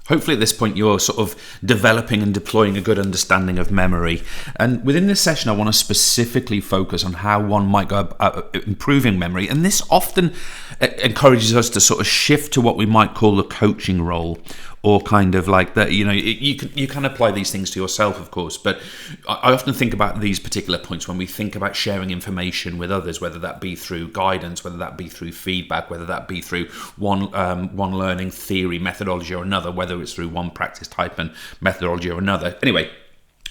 Hopefully at this point you're sort of developing and deploying a good understanding of memory. And within this session, I want to specifically focus on how one might go about improving memory. And this often encourages us to sort of shift to what we might call the coaching role, or kind of like that. You can apply these things to yourself, of course, but I often think about these particular points when we think about sharing information with others, whether that be through guidance, whether that be through feedback, whether that be through one learning theory, methodology or another, whether it's through one practice type and methodology or another. Anyway,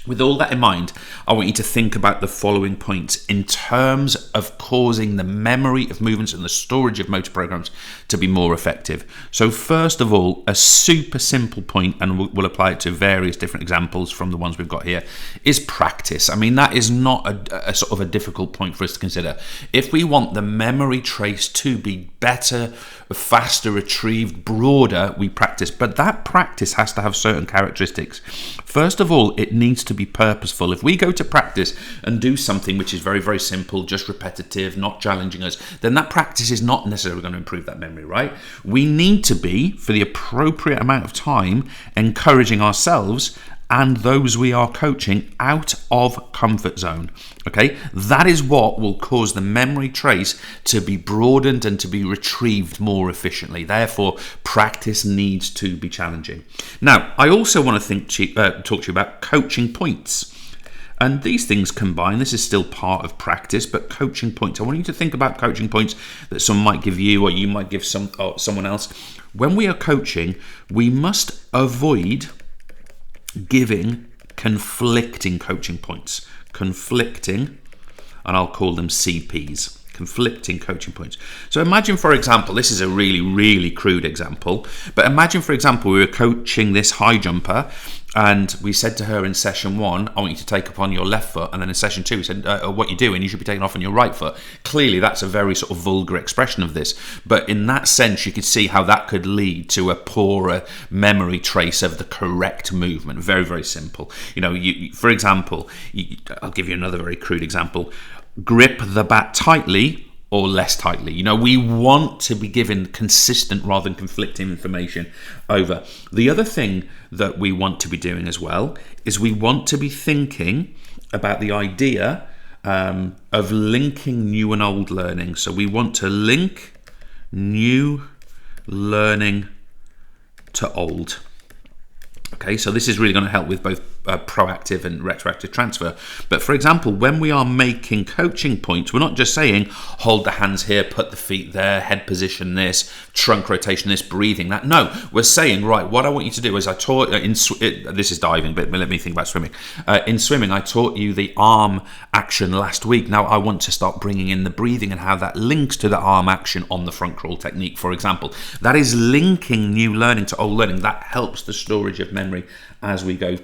with all that in mind, I want you to think about the following points in terms of causing the memory of movements and the storage of motor programs to be more effective. So first of all, a super simple point, and we'll apply it to various different examples from the ones we've got here, is practice. I mean, that is not a sort of a difficult point for us to consider. If we want the memory trace to be better, faster retrieved, broader, we practice. But that practice has to have certain characteristics. First of all, it needs to be purposeful. If we go to practice and do something which is very, very simple, just repetitive, not challenging us, then that practice is not necessarily going to improve that memory, right? We need to be, for the appropriate amount of time, encouraging ourselves and those we are coaching out of comfort zone. Okay, that is what will cause the memory trace to be broadened and to be retrieved more efficiently. Therefore, practice needs to be challenging. Now, I also want to talk to you about coaching points. And these things combine. This is still part of practice, but coaching points. I want you to think about coaching points that someone might give you, or you might give someone else. When we are coaching, we must avoid giving conflicting coaching points. Conflicting, and I'll call them CPs. Conflicting coaching points. So imagine, for example, this is a really, really crude example, but imagine, for example, we were coaching this high jumper and we said to her in session 1, I want you to take up on your left foot, and then in session 2 we said, what you're doing, you should be taking off on your right foot. Clearly that's a very sort of vulgar expression of this, but in that sense you could see how that could lead to a poorer memory trace of the correct movement. Very, very simple. For example, I'll give you another very crude example. Grip the bat tightly or less tightly. We want to be given consistent rather than conflicting information over. The other thing that we want to be doing as well is we want to be thinking about the idea of linking new and old learning. So we want to link new learning to old. Okay, so this is really going to help with both proactive and retroactive transfer. But for example, when we are making coaching points, we're not just saying hold the hands here, put the feet there, head position this, trunk rotation this, breathing that. No, we're saying, right, what I want you to do is I taught this is diving, but let me think about swimming. In swimming, I taught you the arm action last week. Now I want to start bringing in the breathing and how that links to the arm action on the front crawl technique, for example. That is linking new learning to old learning. That helps the storage of memory as we go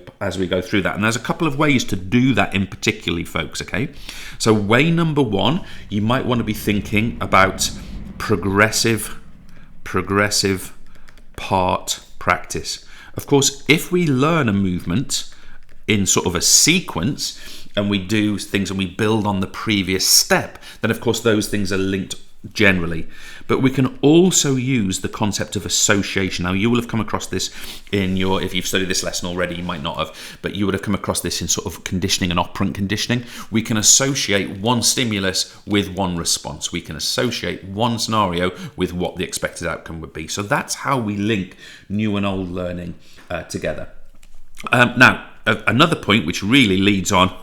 through that. And there's a couple of ways to do that in particularly, folks, okay? So way number 1, you might want to be thinking about progressive part practice. Of course, if we learn a movement in sort of a sequence and we do things and we build on the previous step, then of course those things are linked generally. But we can also use the concept of association. Now, you will have come across this if you've studied this lesson already, you might not have, but you would have come across this in sort of conditioning and operant conditioning. We can associate one stimulus with one response. We can associate one scenario with what the expected outcome would be. So that's how we link new and old learning together. Now, another point which really leads on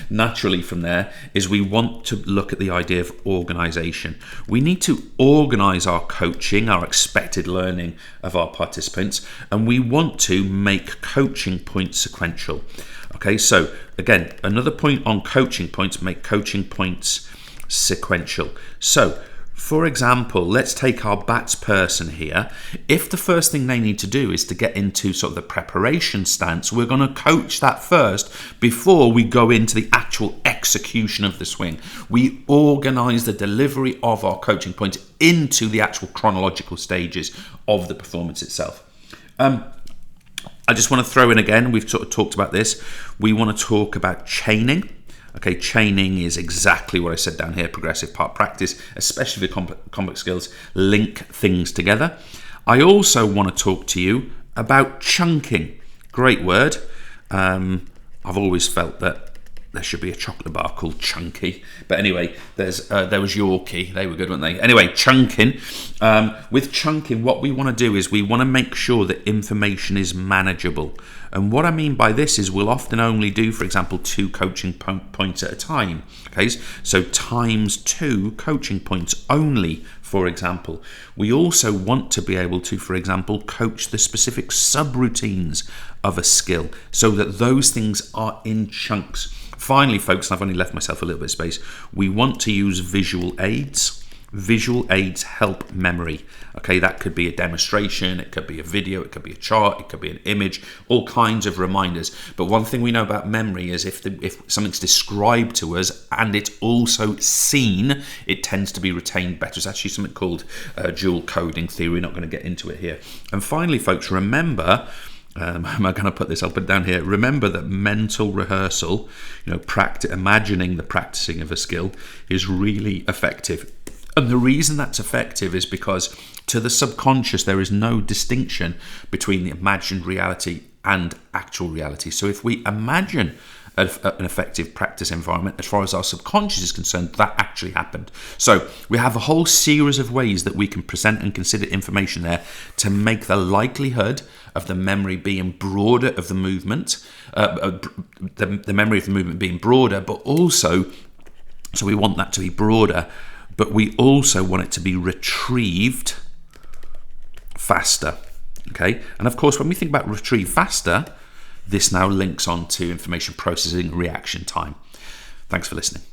naturally from there is we want to look at the idea of organisation. We need to organise our coaching, our expected learning of our participants, and we want to make coaching points sequential. Okay, so again, another point on coaching points, make coaching points sequential. So, for example, let's take our BATS person here. If the first thing they need to do is to get into sort of the preparation stance, we're going to coach that first before we go into the actual execution of the swing. We organise the delivery of our coaching points into the actual chronological stages of the performance itself. I just want to throw in again, we've sort of talked about this, we want to talk about chaining. Okay, chaining is exactly what I said down here, progressive part practice, especially for complex skills, link things together. I also want to talk to you about chunking. Great word. I've always felt that there should be a chocolate bar called Chunky. But anyway, there was Yorkie. They were good, weren't they? Anyway, chunking. With chunking, what we want to do is we want to make sure that information is manageable. And what I mean by this is we'll often only do, for example, 2 coaching points at a time. Okay, so times 2 coaching points only, for example. We also want to be able to, for example, coach the specific subroutines of a skill so that those things are in chunks. Finally, folks, and I've only left myself a little bit of space, we want to use visual aids. Visual aids help memory. Okay, that could be a demonstration, it could be a video, it could be a chart, it could be an image, all kinds of reminders. But one thing we know about memory is if something's described to us and it's also seen, it tends to be retained better. It's actually something called dual coding theory. We're not going to get into it here. And finally, folks, remember, am I going to put this? I'll put it down here. Remember that mental rehearsal, imagining the practicing of a skill is really effective. And the reason that's effective is because to the subconscious, there is no distinction between the imagined reality and actual reality. So if we imagine an effective practice environment, as far as our subconscious is concerned, that actually happened. So we have a whole series of ways that we can present and consider information there to make the likelihood of the memory being broader of the movement, the memory of the movement being broader, but also, so we want that to be broader, but we also want it to be retrieved faster. Okay, and of course, when we think about retrieve faster, this now links on to information processing reaction time. Thanks for listening.